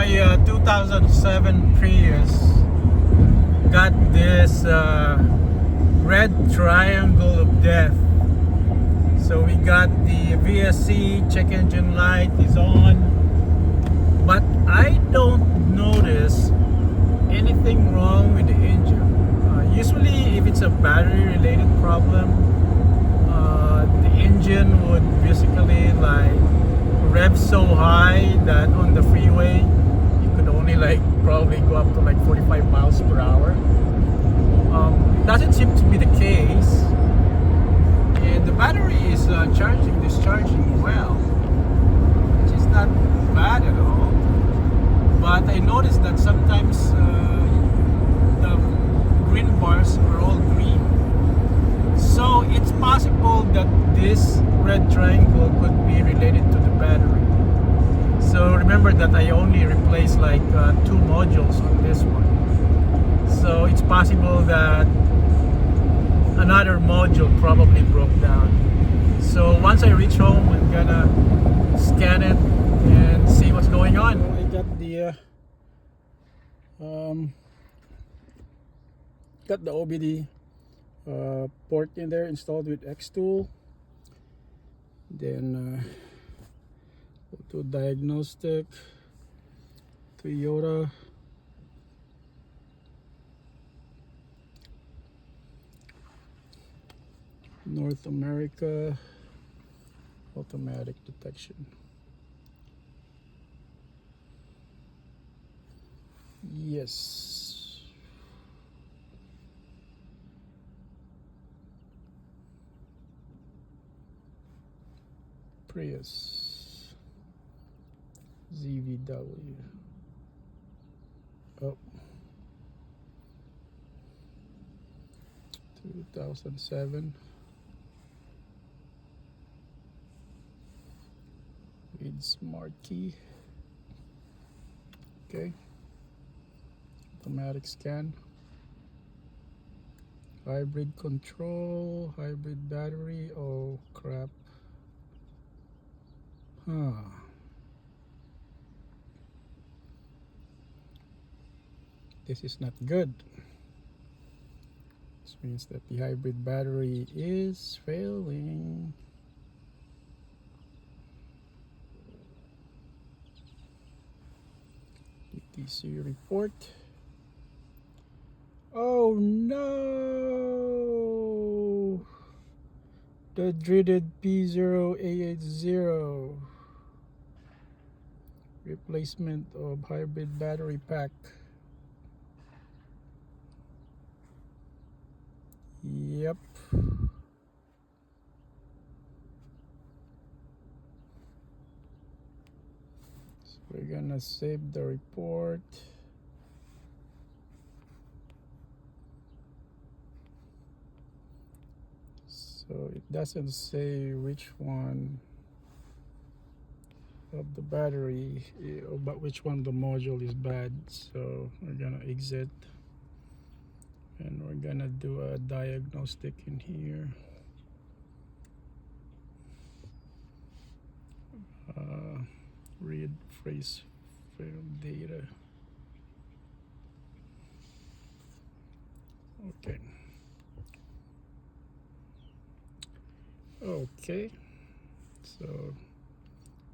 my 2007 Prius got this red triangle of death. So we got the VSC check engine light is on, but I don't notice anything wrong with the engine. Usually if it's a battery related problem, the engine would basically like rev so high that on the freeway you could only like probably go up to like 45 miles per hour. Doesn't seem to be the case, and the battery is discharging well, which is not bad at all. But I noticed that sometimes the green bars are all green, so it's possible that this red triangle could be related to the battery. So remember that I only replaced like 2 modules on this one, so it's possible that another module probably broke down. So once I reach home, I'm gonna scan it and see what's going on. I got the OBD port in there installed with X-Tool. Then go to diagnostic, Toyota, North America, automatic detection. Yes. Prius ZVW. Oh, 2007 with smart key. Okay, automatic scan, hybrid control, hybrid battery. Oh crap. This is not good. This means that the hybrid battery is failing. DTC report. Oh no! The dreaded P0A80 replacement of hybrid battery pack. Yep. So we're gonna save the report. So it doesn't say which one of the battery, but which one the module is bad. So we're gonna exit and we're gonna do a diagnostic in here. Read phrase fail data. Okay, so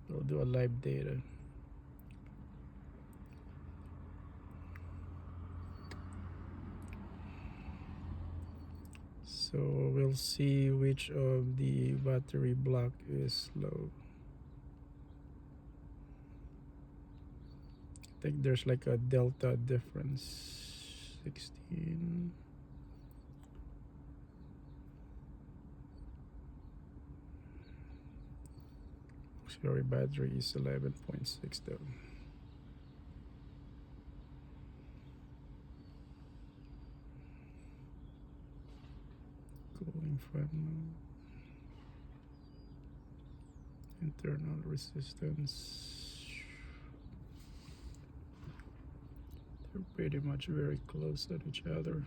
we'll do a live data. So we'll see which of the battery block is low. I think there's like a delta difference, 16. Auxiliary battery is 11.6 though. Cooling fan, internal resistance. They're pretty much very close at each other.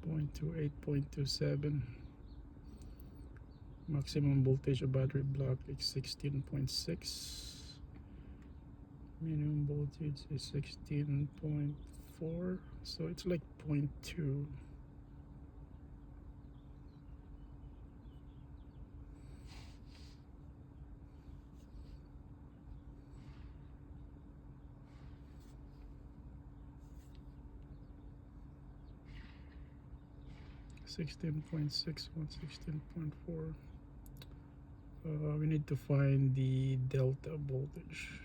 0.28, 0.27. Maximum voltage of battery block is 16.6. Minimum voltage is 16.4, so it's like 0.2. Sixteen point six, 16.4. We need to find the delta voltage.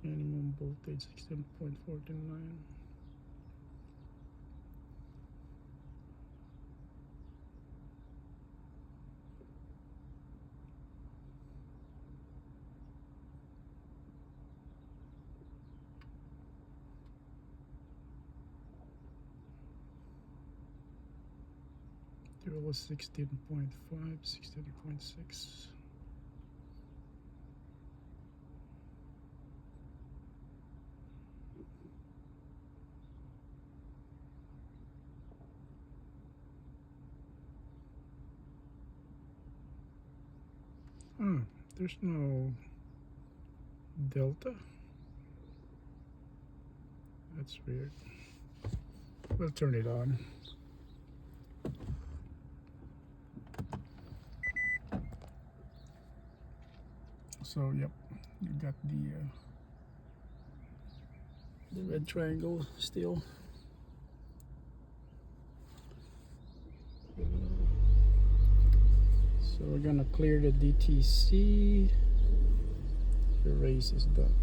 Minimum voltage 16.49. There was 16.5, 16.6. Oh, there's no delta. That's weird. We'll turn it on. So yep, you got the red triangle still. So we're gonna clear the DTC. The race is done.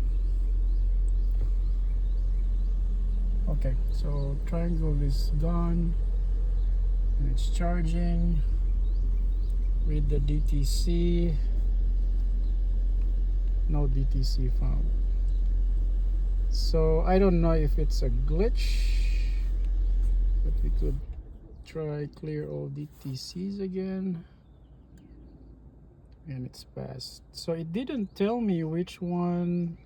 Okay, so triangle is done and it's charging. Read the DTC. No DTC found. So I don't know if it's a glitch, but we could try clear all DTCs again. And it's passed. So it didn't tell me which one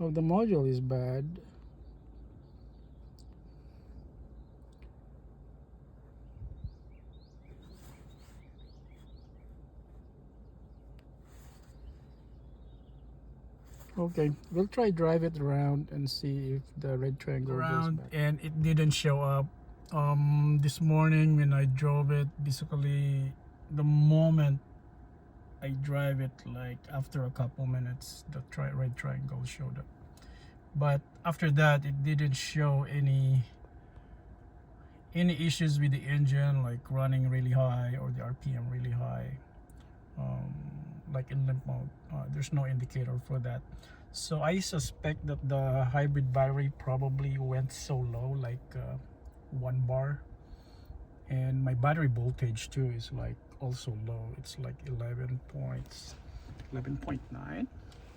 of the module is bad. Okay, we'll try drive it around and see if the red triangle around goes back. And it didn't show up. This morning when I drove it, basically the moment I drive it, like after a couple minutes, the red triangle showed up. But after that, it didn't show any issues with the engine, like running really high or the RPM really high. Like in limp mode, there's no indicator for that. So I suspect that the hybrid battery probably went so low, like 1 bar, and my battery voltage too is like also low. It's like 11.9,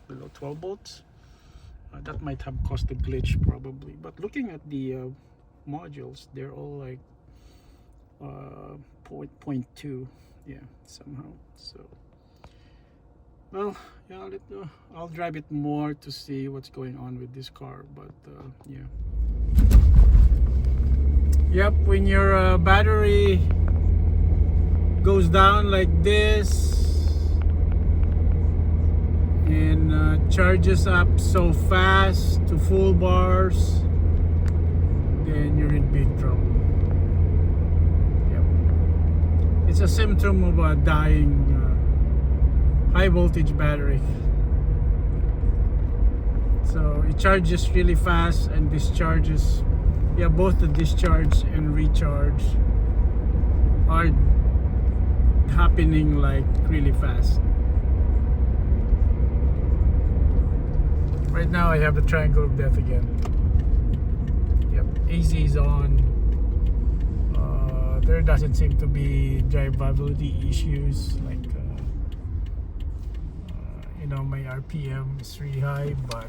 below 12 volts. That might have caused the glitch probably. But looking at the modules, they're all like 0.2, yeah, somehow. So well, yeah, I'll drive it more to see what's going on with this car. But yeah, yep, when your battery goes down like this and charges up so fast to full bars, then you're in big trouble. Yep, it's a symptom of a dying high voltage battery. So it charges really fast and discharges. Yeah, both the discharge and recharge are happening like really fast. Right now I have the triangle of death again. Yep, AC is on. There doesn't seem to be drivability issues, like you know, my RPM is really high, but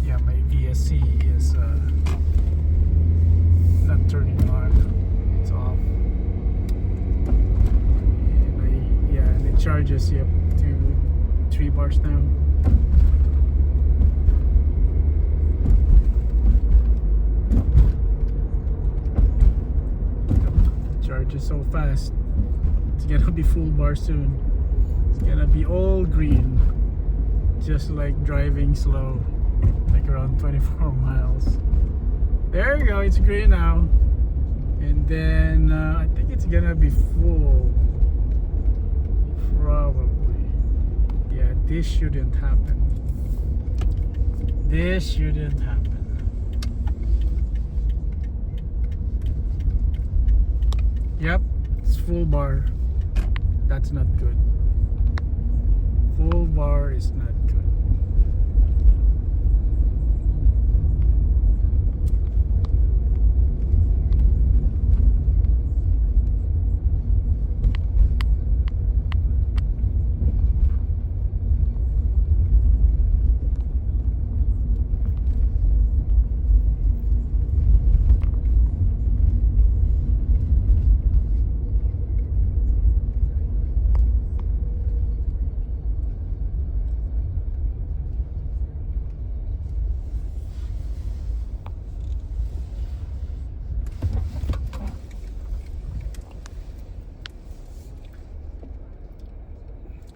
yeah, my VSC is not turning on, it's off. And it charges up to 3 bars now. It charges so fast. It's gonna be full bar soon. It's gonna be be all green, just like driving slow, like around 24 miles. There you go, it's green now. And then I think it's gonna be full, probably. Yeah, this shouldn't happen. This shouldn't happen. Yep, it's full bar. That's not good. Full bar is not good.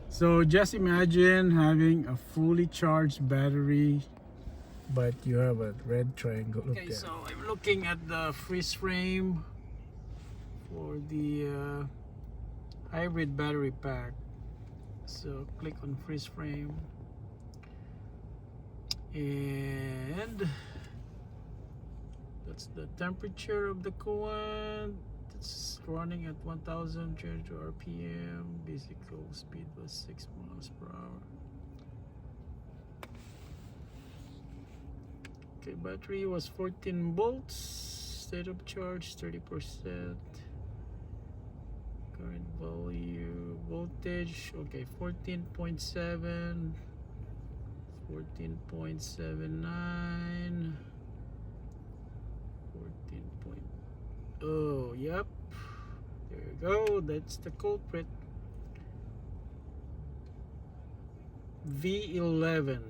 So just imagine having a fully charged battery, but you have a red triangle. Okay, so I'm looking at the freeze frame for the hybrid battery pack. So click on freeze frame, and that's the temperature of the coolant. It's running at 1,300 RPM. Basic speed was 6 miles per hour. Okay, battery was 14 volts. State of charge 30%. Current value, voltage, okay, 14.7, 14.79, 14. Oh, yep, there you go, that's the culprit. V11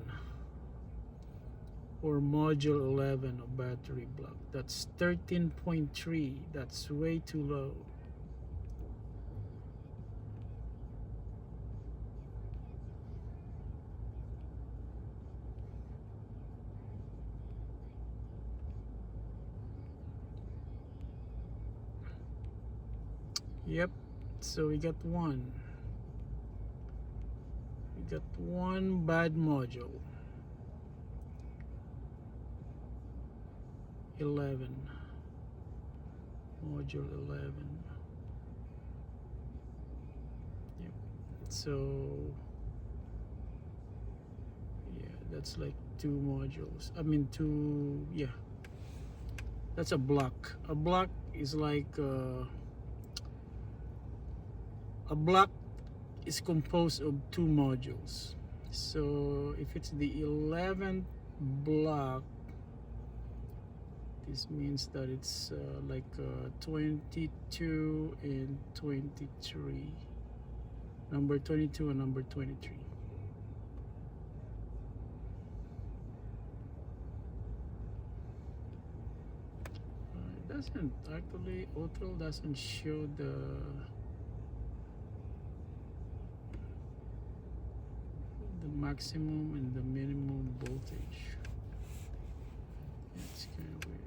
or module 11 of battery block, that's 13.3. That's way too low. Yep, so we got one bad module. 11, module 11. Yep, so yeah, that's like two modules, I mean two, yeah, that's a block. A block is like a block is composed of two modules. So if it's the 11th block, this means that it's like 22 and 23. Number 22 and number 23. It doesn't actually, Auto doesn't show the maximum and the minimum voltage. It's kind of weird.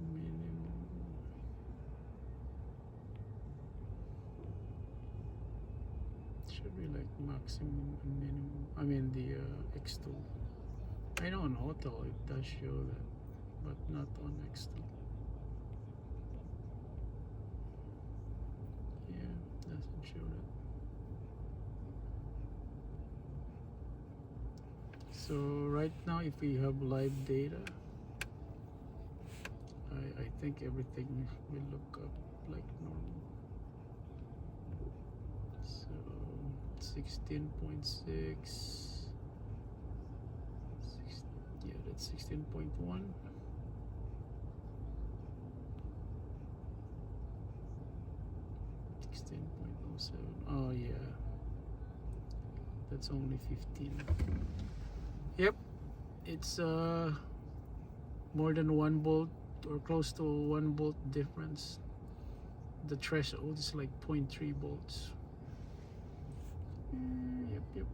Minimum. Should be like maximum and minimum. I mean the X2. I know on Auto it does show that, but not on X2. Doesn't show that. So right now, if we have live data, I think everything will look up like normal. So 16.6, yeah, that's 16.1. 16.07. Oh yeah, that's only 15. Yep, it's more than 1 volt or close to 1 volt difference. the threshold is like 0.3 volts. Yep.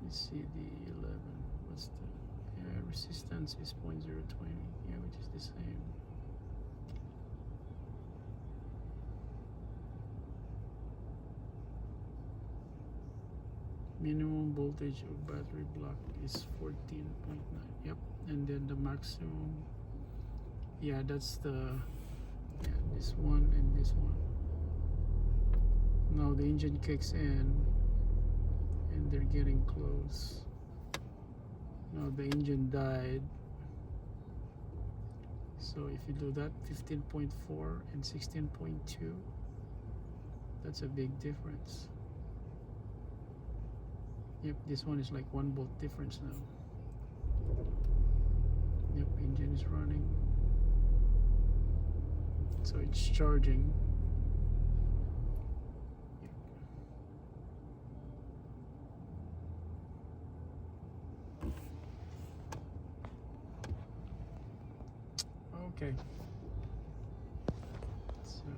Let's see the 11. What's the resistance is 0.020. Yeah, which is the same. Minimum voltage of battery block is 14.9. Yep, and then the maximum. Yeah, that's the this one and this one. Now the engine kicks in. And they're getting close. Now the engine died. So if you do that, 15.4 and 16.2, that's a big difference. Yep, this one is like 1 volt difference now. Yep, engine is running. So it's charging. Okay, so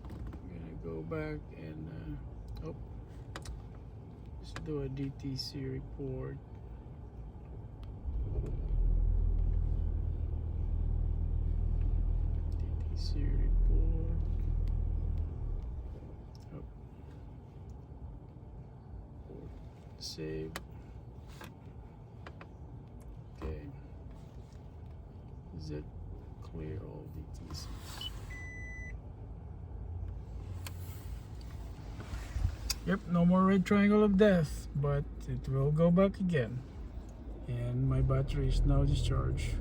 I'm gonna go back and let's do a DTC report. DTC report. Save. Okay. Is it clear all DTCs? Yep, no more red triangle of death, but it will go back again. And my battery is now discharged.